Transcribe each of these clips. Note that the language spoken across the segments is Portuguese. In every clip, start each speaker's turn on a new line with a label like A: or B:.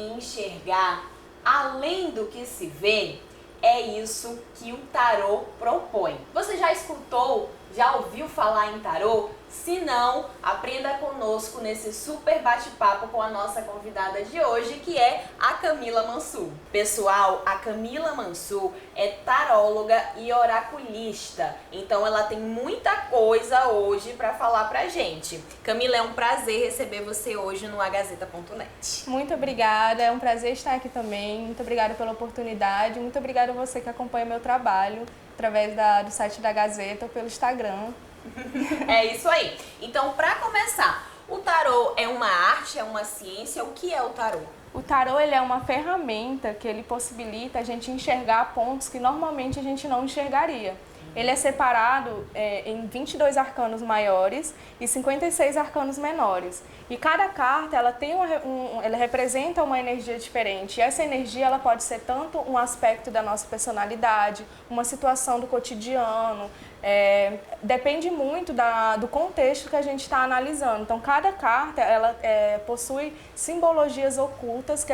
A: em enxergar além do que se vê, é isso que o tarô propõe. Você já escutou, já ouviu falar em tarô? Se não, aprenda conosco nesse super bate-papo com a nossa convidada de hoje, que é a Camila Mansur. Pessoal, a Camila Mansur é taróloga e oraculista, então ela tem muita coisa hoje para falar pra gente. Camila, é um prazer receber você hoje no agazeta.net.
B: Muito obrigada, é um prazer estar aqui também. Muito obrigada pela oportunidade, muito obrigada a você que acompanha meu trabalho através do site da Gazeta ou pelo Instagram.
A: É isso aí. Então, para começar, o tarô é uma arte, é uma ciência? O que é o tarô?
B: O tarô ele é uma ferramenta que ele possibilita a gente enxergar pontos que normalmente a gente não enxergaria. Ele é separado em 22 arcanos maiores e 56 arcanos menores. E cada carta ela tem ela representa uma energia diferente. E essa energia ela pode ser tanto um aspecto da nossa personalidade, uma situação do cotidiano. Depende muito do contexto que a gente está analisando. Então, cada carta ela possui simbologias ocultas que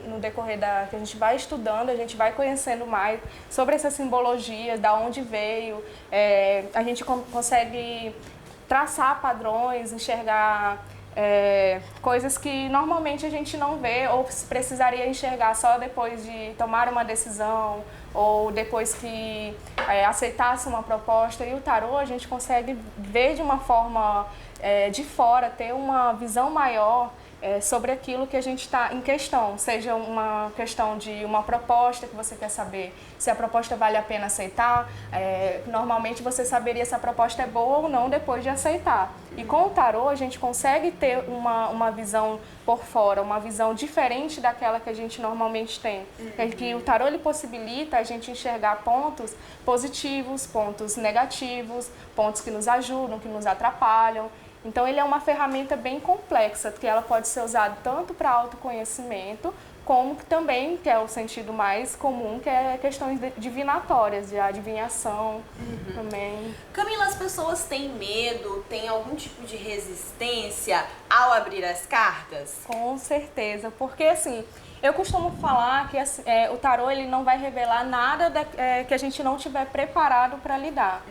B: no decorrer que a gente vai estudando, a gente vai conhecendo mais sobre essas simbologias, da onde veio. A gente consegue traçar padrões, enxergar coisas que normalmente a gente não vê ou precisaria enxergar só depois de tomar uma decisão ou depois que aceitasse uma proposta. E o tarô a gente consegue ver de uma forma de fora, ter uma visão maior sobre aquilo que a gente está em questão, seja uma questão de uma proposta que você quer saber se a proposta vale a pena aceitar. Normalmente você saberia se a proposta é boa ou não depois de aceitar. E com o tarô a gente consegue ter uma visão por fora, uma visão diferente daquela que a gente normalmente tem. Que o tarô ele possibilita a gente enxergar pontos positivos, pontos negativos, pontos que nos ajudam, que nos atrapalham. Então ele é uma ferramenta bem complexa, que ela pode ser usada tanto para autoconhecimento, como também, que é o sentido mais comum, que é questões divinatórias, de adivinhação também.
A: Camila, as pessoas têm medo, têm algum tipo de resistência ao abrir as cartas?
B: Com certeza, porque assim, eu costumo falar que o tarô ele não vai revelar nada que a gente não tiver preparado para lidar.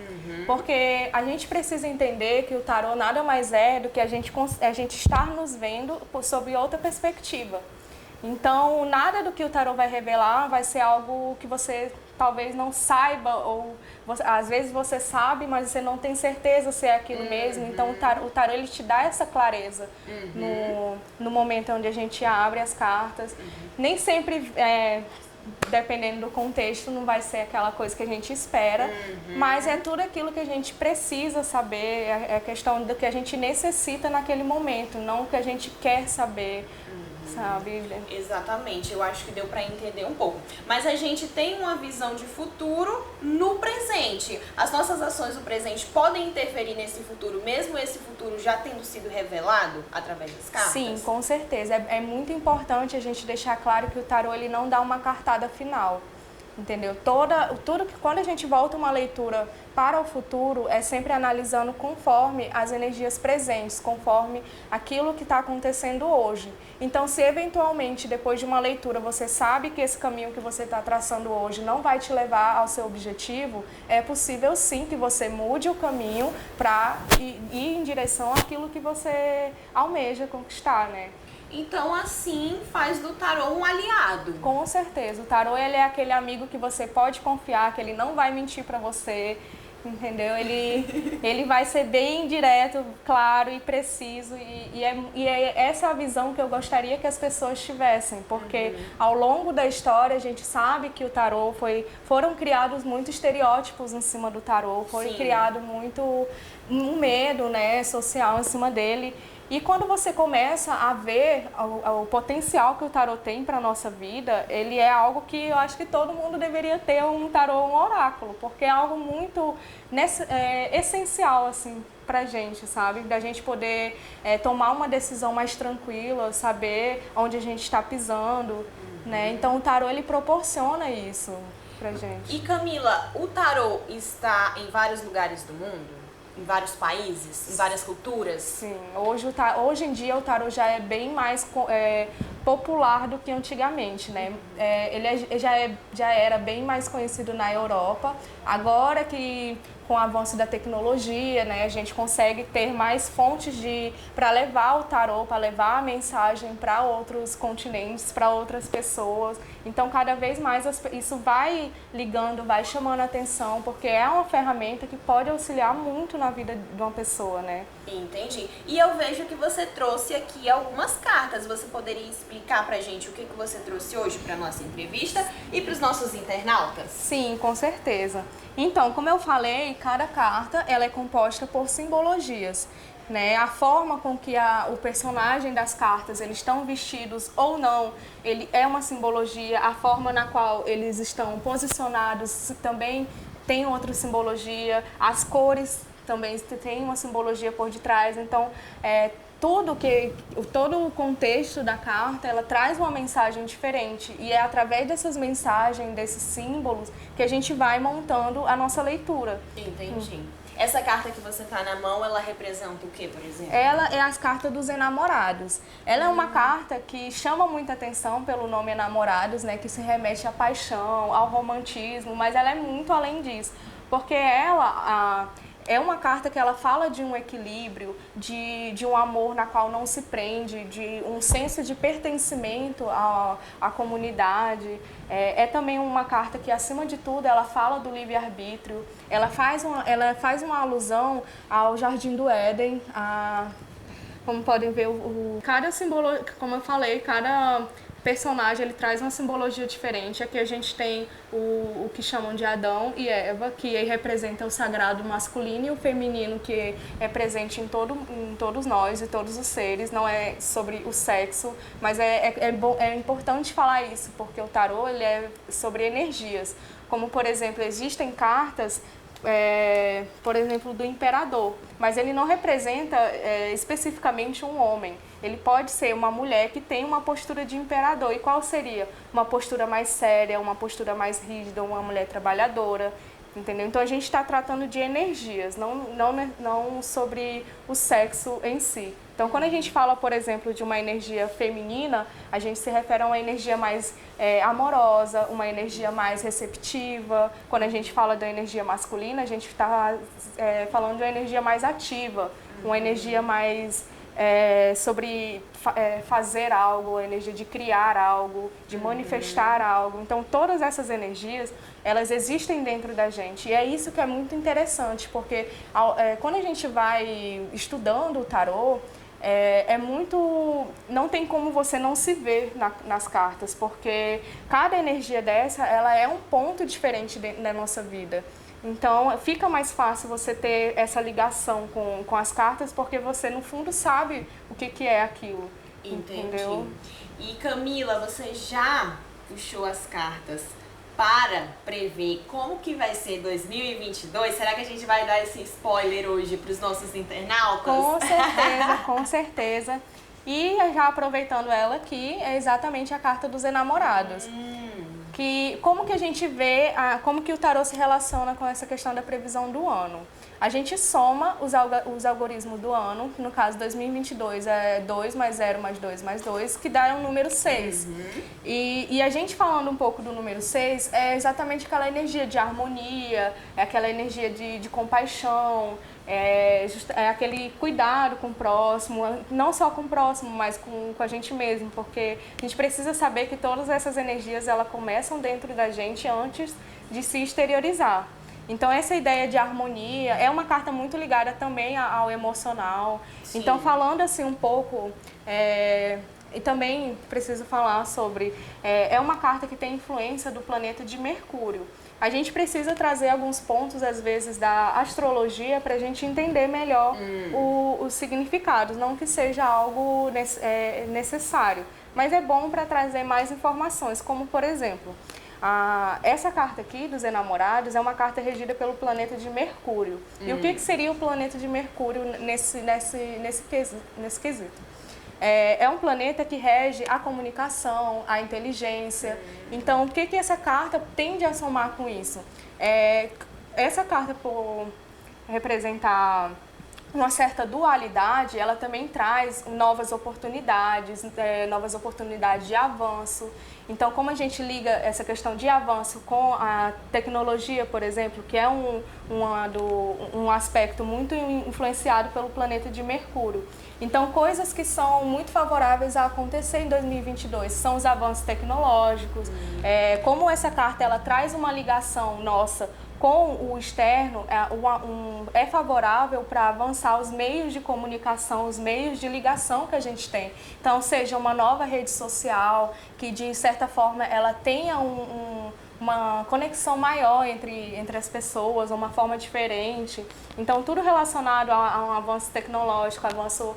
B: Porque a gente precisa entender que o tarô nada mais é do que a gente estar nos vendo sob outra perspectiva. Então, nada do que o tarô vai revelar vai ser algo que você talvez não saiba, ou às vezes você sabe, mas você não tem certeza se é aquilo mesmo. Então, o tarô ele te dá essa clareza no momento onde a gente abre as cartas. Nem sempre, dependendo do contexto, não vai ser aquela coisa que a gente espera, mas é tudo aquilo que a gente precisa saber, é questão do que a gente necessita naquele momento, não o que a gente quer saber. Sabe?
A: Exatamente, eu acho que deu para entender um pouco. Mas a gente tem uma visão de futuro no presente. As nossas ações do presente podem interferir nesse futuro, mesmo esse futuro já tendo sido revelado através das cartas?
B: Sim, com certeza. É muito importante a gente deixar claro que o tarô ele não dá uma cartada final. Entendeu? Tudo que quando a gente volta uma leitura para o futuro é sempre analisando conforme as energias presentes, conforme aquilo que está acontecendo hoje. Então, se eventualmente depois de uma leitura você sabe que esse caminho que você está traçando hoje não vai te levar ao seu objetivo, é possível sim que você mude o caminho para ir em direção àquilo que você almeja conquistar, né?
A: Então, assim, faz do tarô um aliado.
B: Com certeza. O tarô ele é aquele amigo que você pode confiar, que ele não vai mentir pra você, entendeu? Ele vai ser bem direto, claro e preciso. E é essa a visão que eu gostaria que as pessoas tivessem. Porque ao longo da história a gente sabe que o tarô foram criados muitos estereótipos em cima do tarô. Foi criado muito um medo, né, social em cima dele. E quando você começa a ver o potencial que o tarô tem para a nossa vida, ele é algo que eu acho que todo mundo deveria ter um tarô, um oráculo, porque é algo muito essencial assim, pra gente, sabe? Da gente poder tomar uma decisão mais tranquila, saber onde a gente está pisando, né? Então o tarô ele proporciona isso pra gente.
A: E Camila, o tarô está em vários lugares do mundo? em vários países, em várias culturas?
B: Sim, hoje em dia o tarô já é bem mais popular do que antigamente, né? Já era bem mais conhecido na Europa. Agora que com o avanço da tecnologia, né, a gente consegue ter mais fontes para levar o tarô, para levar a mensagem para outros continentes, para outras pessoas. Então, cada vez mais isso vai ligando, vai chamando a atenção, porque é uma ferramenta que pode auxiliar muito na vida de uma pessoa, né?
A: Entendi. E eu vejo que você trouxe aqui algumas cartas. Você poderia explicar pra gente o que você trouxe hoje para nossa entrevista e para os nossos internautas?
B: Sim, com certeza. Então, como eu falei, cada carta ela é composta por simbologias, né? A forma com que o personagem das cartas eles estão vestidos ou não, ele é uma simbologia. A forma na qual eles estão posicionados também tem outra simbologia. As cores também tem uma simbologia por detrás. Então, todo o contexto da carta, ela traz uma mensagem diferente. E é através dessas mensagens, desses símbolos, que a gente vai montando a nossa leitura.
A: Entendi. Essa carta que você tá na mão, ela representa o que, por exemplo?
B: Ela é as cartas dos enamorados. Ela é uma carta que chama muita atenção pelo nome enamorados, né? Que se remete à paixão, ao romantismo, mas ela é muito além disso. Porque é uma carta que ela fala de um equilíbrio, de um amor na qual não se prende, de um senso de pertencimento à comunidade. É também uma carta que, acima de tudo, ela fala do livre-arbítrio. Ela faz uma alusão ao Jardim do Éden. Como podem ver, cada símbolo, como eu falei, cada personagem ele traz uma simbologia diferente. Aqui a gente tem o que chamam de Adão e Eva, que representa o sagrado masculino, e o feminino, que é presente em todos nós e todos os seres. Não é sobre o sexo, mas é importante falar isso, porque o tarô ele é sobre energias. Como, por exemplo, existem cartas, por exemplo, do imperador, mas ele não representa especificamente um homem. Ele pode ser uma mulher que tem uma postura de imperador. E qual seria? Uma postura mais séria, uma postura mais rígida, uma mulher trabalhadora, entendeu? Então a gente está tratando de energias, não sobre o sexo em si. Então, quando a gente fala, por exemplo, de uma energia feminina, a gente se refere a uma energia mais amorosa, uma energia mais receptiva. Quando a gente fala da energia masculina, a gente está falando de uma energia mais ativa, uma energia mais sobre fazer algo, a energia de criar algo, de manifestar algo. Então, todas essas energias, elas existem dentro da gente. E é isso que é muito interessante, porque quando a gente vai estudando o tarô, não tem como você não se ver nas cartas, porque cada energia dessa, ela é um ponto diferente da nossa vida. Então, fica mais fácil você ter essa ligação com as cartas, porque você, no fundo, sabe o que é aquilo.
A: Entendi.
B: Entendeu?
A: E, Camila, você já puxou as cartas para prever como que vai ser 2022? Será que a gente vai dar esse spoiler hoje para os nossos internautas?
B: Com certeza, com certeza. E já aproveitando ela aqui, é exatamente a carta dos enamorados. Como que a gente vê, como que o tarô se relaciona com essa questão da previsão do ano? A gente soma os algoritmos do ano, que no caso 2022 é 2 mais 0 mais 2 mais 2, que dá um número 6. E a gente falando um pouco do número 6, é exatamente aquela energia de harmonia, é aquela energia de compaixão, é aquele cuidado com o próximo, não só com o próximo, mas com a gente mesmo, porque a gente precisa saber que todas essas energias elas começam dentro da gente antes de se exteriorizar. Então, essa ideia de harmonia é uma carta muito ligada também ao emocional. Sim. Então, falando assim um pouco, e também preciso falar sobre, é uma carta que tem influência do planeta de Mercúrio. A gente precisa trazer alguns pontos, às vezes, da astrologia para a gente entender melhor os significados, não que seja algo necessário, mas é bom para trazer mais informações, como, por exemplo, essa carta aqui dos enamorados é uma carta regida pelo planeta de Mercúrio. E o que seria o planeta de Mercúrio nesse quesito? É um planeta que rege a comunicação, a inteligência. Então, o que essa carta tende a somar com isso? Essa carta, representar uma certa dualidade, ela também traz novas oportunidades de avanço. Então, como a gente liga essa questão de avanço com a tecnologia, por exemplo, que é um aspecto muito influenciado pelo planeta de Mercúrio. Então, coisas que são muito favoráveis a acontecer em 2022 são os avanços tecnológicos. Como essa carta ela traz uma ligação nossa com o externo, é favorável para avançar os meios de comunicação, os meios de ligação que a gente tem. Então, seja uma nova rede social, que de certa forma ela tenha uma conexão maior entre as pessoas, uma forma diferente. Então, tudo relacionado a um avanço tecnológico, avanço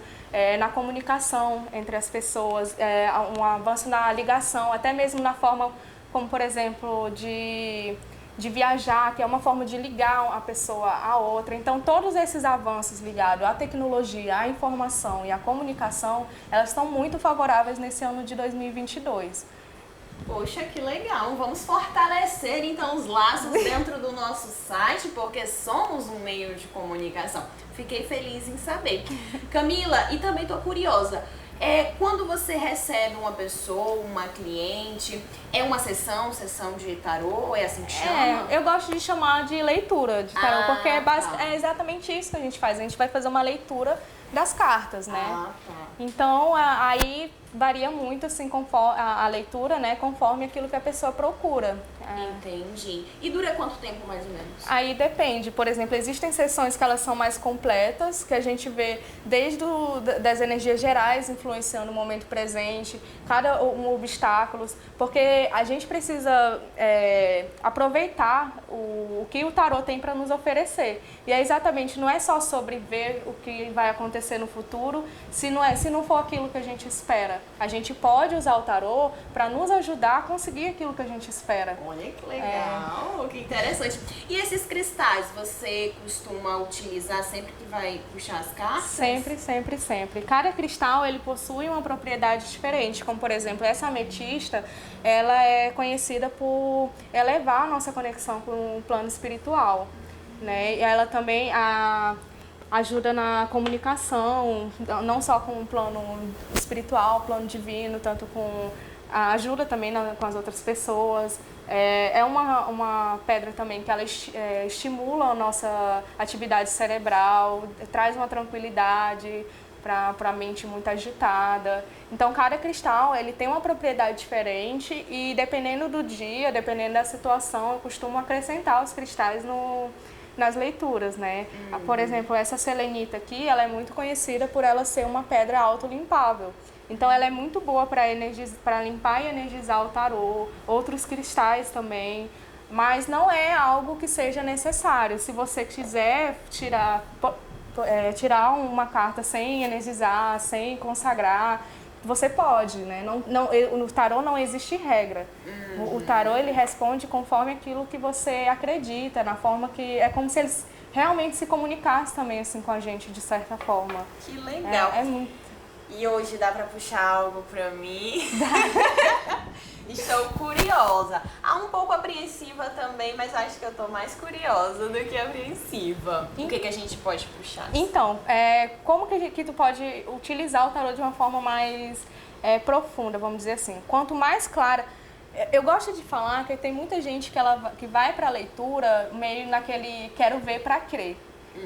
B: na comunicação entre as pessoas, um avanço na ligação, até mesmo na forma como, por exemplo, de viajar, que é uma forma de ligar a pessoa à outra. Então, todos esses avanços ligados à tecnologia, à informação e à comunicação, elas estão muito favoráveis nesse ano de 2022.
A: Poxa, que legal! Vamos fortalecer então os laços dentro do nosso site, porque somos um meio de comunicação. Fiquei feliz em saber. Camila, e também tô curiosa, quando você recebe uma pessoa, uma cliente, é uma sessão de tarô, é assim que chama?
B: Eu gosto de chamar de leitura de tarô, porque é exatamente isso que a gente faz. A gente vai fazer uma leitura das cartas, né? Então, aí varia muito, assim, conforme a leitura, né? Conforme aquilo que a pessoa procura.
A: Entendi. E dura quanto tempo, mais ou menos?
B: Aí depende. Por exemplo, existem sessões que elas são mais completas, que a gente vê desde das energias gerais influenciando o momento presente, cada obstáculos, porque a gente precisa aproveitar o que o tarô tem para nos oferecer. E é exatamente, não é só sobre ver o que vai acontecer no futuro, se não for aquilo que a gente espera. A gente pode usar o tarô para nos ajudar a conseguir aquilo que a gente espera.
A: Olha que legal, que interessante. E esses cristais, você costuma utilizar sempre que vai puxar as cartas?
B: Sempre, sempre, sempre. Cada cristal, ele possui uma propriedade diferente, como por exemplo, essa ametista, ela é conhecida por elevar a nossa conexão com o plano espiritual, né? E ela também ajuda na comunicação, não só com o plano espiritual, plano divino, tanto com ajuda também com as outras pessoas. É uma pedra também que ela estimula a nossa atividade cerebral, traz uma tranquilidade para a mente muito agitada. Então, cada cristal ele tem uma propriedade diferente e, dependendo do dia, dependendo da situação, eu costumo acrescentar os cristais nas leituras, né? Por exemplo, essa selenita aqui, ela é muito conhecida por ela ser uma pedra autolimpável. Então, ela é muito boa para limpar e energizar o tarô, outros cristais também, mas não é algo que seja necessário. Se você quiser tirar uma carta sem energizar, sem consagrar, você pode, né? No tarô não existe regra. O tarô ele responde conforme aquilo que você acredita, na forma que é como se eles realmente se comunicassem também assim com a gente de certa forma.
A: Que legal.
B: Muito.
A: E hoje dá pra puxar algo pra mim? Estou curiosa. Um pouco apreensiva também, mas acho que eu tô mais curiosa do que apreensiva. O que a gente pode puxar?
B: Então, como que tu pode utilizar o tarô de uma forma mais profunda, vamos dizer assim? Quanto mais clara... Eu gosto de falar que tem muita gente que vai pra leitura meio naquele quero ver pra crer.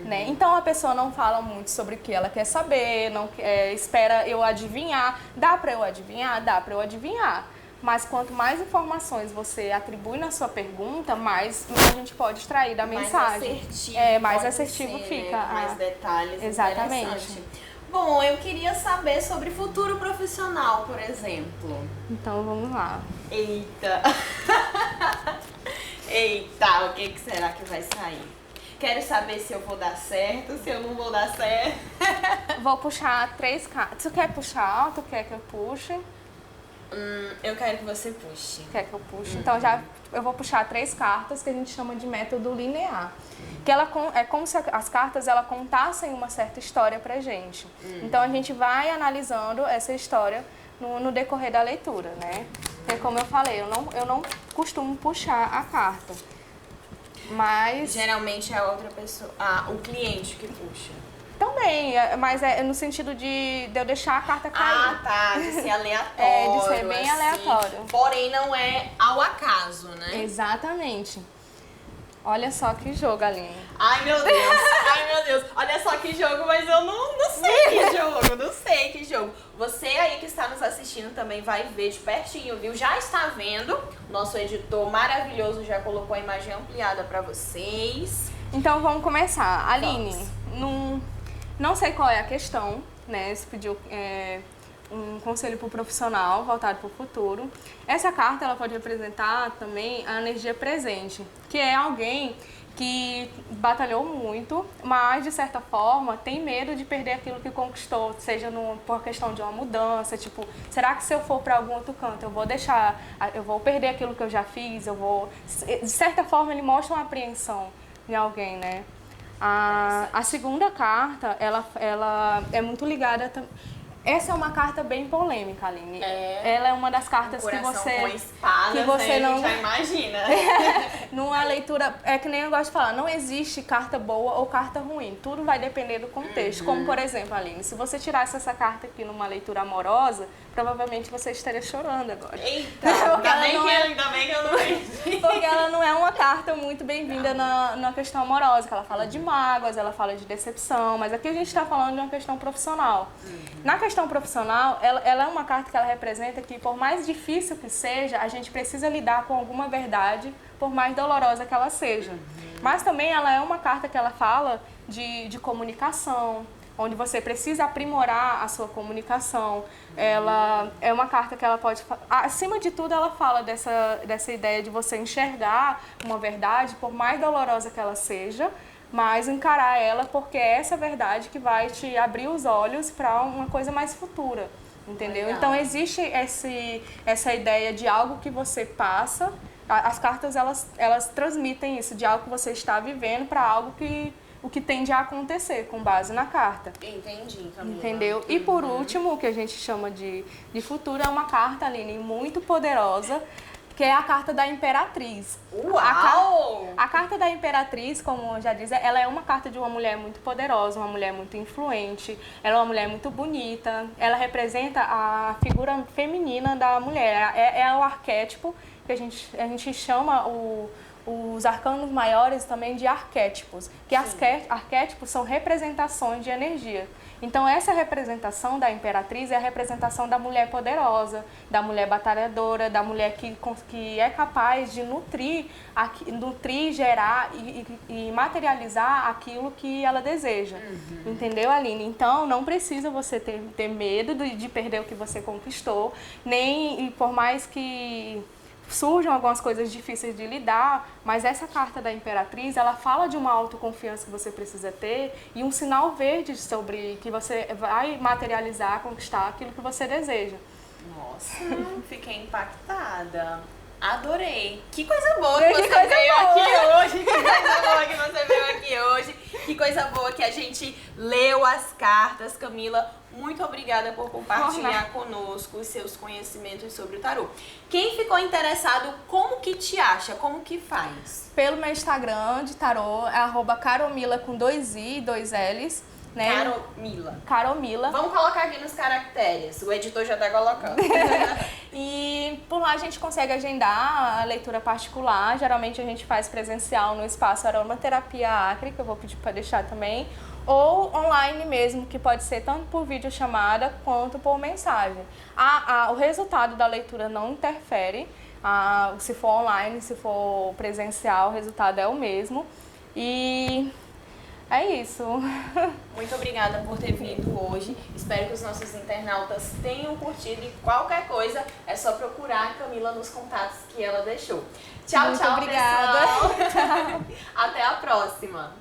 B: Né? Então a pessoa não fala muito sobre o que ela quer saber, não espera eu adivinhar. Dá para eu adivinhar? Dá para eu adivinhar. Mas quanto mais informações você atribui na sua pergunta, mais a gente pode extrair da mensagem. Mais assertivo fica.
A: Né? Mais detalhes.
B: Exatamente.
A: Bom, eu queria saber sobre futuro profissional, por exemplo.
B: Então vamos lá.
A: Eita! Eita, o que será que vai sair? Quero saber se eu vou dar certo, se eu não vou dar certo.
B: Vou puxar 3 cartas. Tu quer puxar? Tu quer que eu puxe?
A: Eu quero que você puxe.
B: Quer que eu puxe? Então eu vou puxar 3 cartas que a gente chama de método linear. Que é como se as cartas contassem uma certa história pra gente. Então a gente vai analisando essa história no decorrer da leitura, né? Porque como eu falei, eu não costumo puxar a carta. Mas
A: Geralmente é a outra pessoa, o cliente que puxa.
B: também, mas é no sentido de eu deixar a carta cair.
A: Ah, tá, de ser aleatório.
B: É, de ser bem
A: assim.
B: aleatório.
A: Porém, não é ao acaso, né?
B: Exatamente. Olha só que jogo, Aline.
A: Ai, meu Deus, ai, meu Deus. Olha só que jogo, mas eu não sei que jogo, não sei que jogo. Você aí que está nos assistindo também vai ver de pertinho, viu? Já está vendo, nosso editor maravilhoso já colocou a imagem ampliada para vocês.
B: Então vamos começar. Aline, não sei qual é a questão, né? Você pediu um conselho para o profissional voltado para o futuro. Essa carta ela pode representar também a energia presente, que é alguém que batalhou muito, mas de certa forma tem medo de perder aquilo que conquistou, seja por questão de uma mudança, tipo, será que se eu for para algum outro canto eu vou perder aquilo que eu já fiz, de certa forma ele mostra uma apreensão em alguém, né? A segunda carta, ela é muito ligada. Essa é uma carta bem polêmica, Aline. Ela é uma das cartas que você.
A: Com espadas,
B: que você
A: né?
B: não
A: Já imagina.
B: Numa leitura, é que nem eu gosto de falar, não existe carta boa ou carta ruim. Tudo vai depender do contexto. Como, por exemplo, Aline, se você tirasse essa carta aqui numa leitura amorosa, provavelmente você estaria chorando agora.
A: Eita, ainda bem que eu não vejo.
B: Porque ela não é uma carta muito bem-vinda na questão amorosa, que ela fala de mágoas, ela fala de decepção, mas aqui a gente está falando de uma questão profissional. Na questão profissional, ela é uma carta que ela representa que, por mais difícil que seja, a gente precisa lidar com alguma verdade, por mais dolorosa que ela seja. Mas também ela é uma carta que ela fala de comunicação, onde você precisa aprimorar a sua comunicação. Ela é uma carta que ela pode... Acima de tudo, ela fala dessa ideia de você enxergar uma verdade, por mais dolorosa que ela seja, mas encarar ela porque é essa verdade que vai te abrir os olhos para uma coisa mais futura, entendeu?
A: Legal.
B: Então existe essa ideia de algo que você passa, as cartas elas transmitem isso, de algo que você está vivendo para algo o que tende a acontecer com base na carta.
A: Entendi, Camila.
B: Entendeu? E por último, o que a gente chama de futuro é uma carta, Aline, muito poderosa, que é a carta da Imperatriz.
A: Uau!
B: A carta da Imperatriz, como já diz, ela é uma carta de uma mulher muito poderosa, uma mulher muito influente, ela é uma mulher muito bonita, ela representa a figura feminina da mulher, é o arquétipo que a gente chama os arcanos maiores também de arquétipos, que arquétipos são representações de energia. Então essa representação da Imperatriz é a representação da mulher poderosa, da mulher batalhadora, da mulher que é capaz de nutrir, gerar e materializar aquilo que ela deseja. Entendeu, Aline? Então não precisa você ter medo de perder o que você conquistou, nem por mais que surjam algumas coisas difíceis de lidar, mas essa carta da Imperatriz, ela fala de uma autoconfiança que você precisa ter e um sinal verde sobre que você vai materializar, conquistar aquilo que você deseja.
A: Nossa, fiquei impactada. Adorei. Que coisa boa que você veio aqui hoje. Que coisa boa que você veio aqui hoje. Que coisa boa que a gente leu as cartas, Camila. Muito obrigada por compartilhar conosco os seus conhecimentos sobre o tarô. Quem ficou interessado, como que te acha? Como que faz?
B: Pelo meu Instagram de tarô, é @caromila com 2 I e 2 L's. Né? Caromila.
A: Vamos colocar aqui nos caracteres. O editor já tá colocando.
B: E por lá a gente consegue agendar a leitura particular. Geralmente a gente faz presencial no espaço Aromaterapia Acre, que eu vou pedir para deixar também. Ou online mesmo, que pode ser tanto por videochamada quanto por mensagem. O resultado da leitura não interfere. Se for online, se for presencial, o resultado é o mesmo. E é isso.
A: Muito obrigada por ter vindo hoje. Espero que os nossos internautas tenham curtido e qualquer coisa é só procurar a Camila nos contatos que ela deixou. Tchau,
B: muito
A: tchau,
B: obrigada.
A: pessoal. Até a próxima.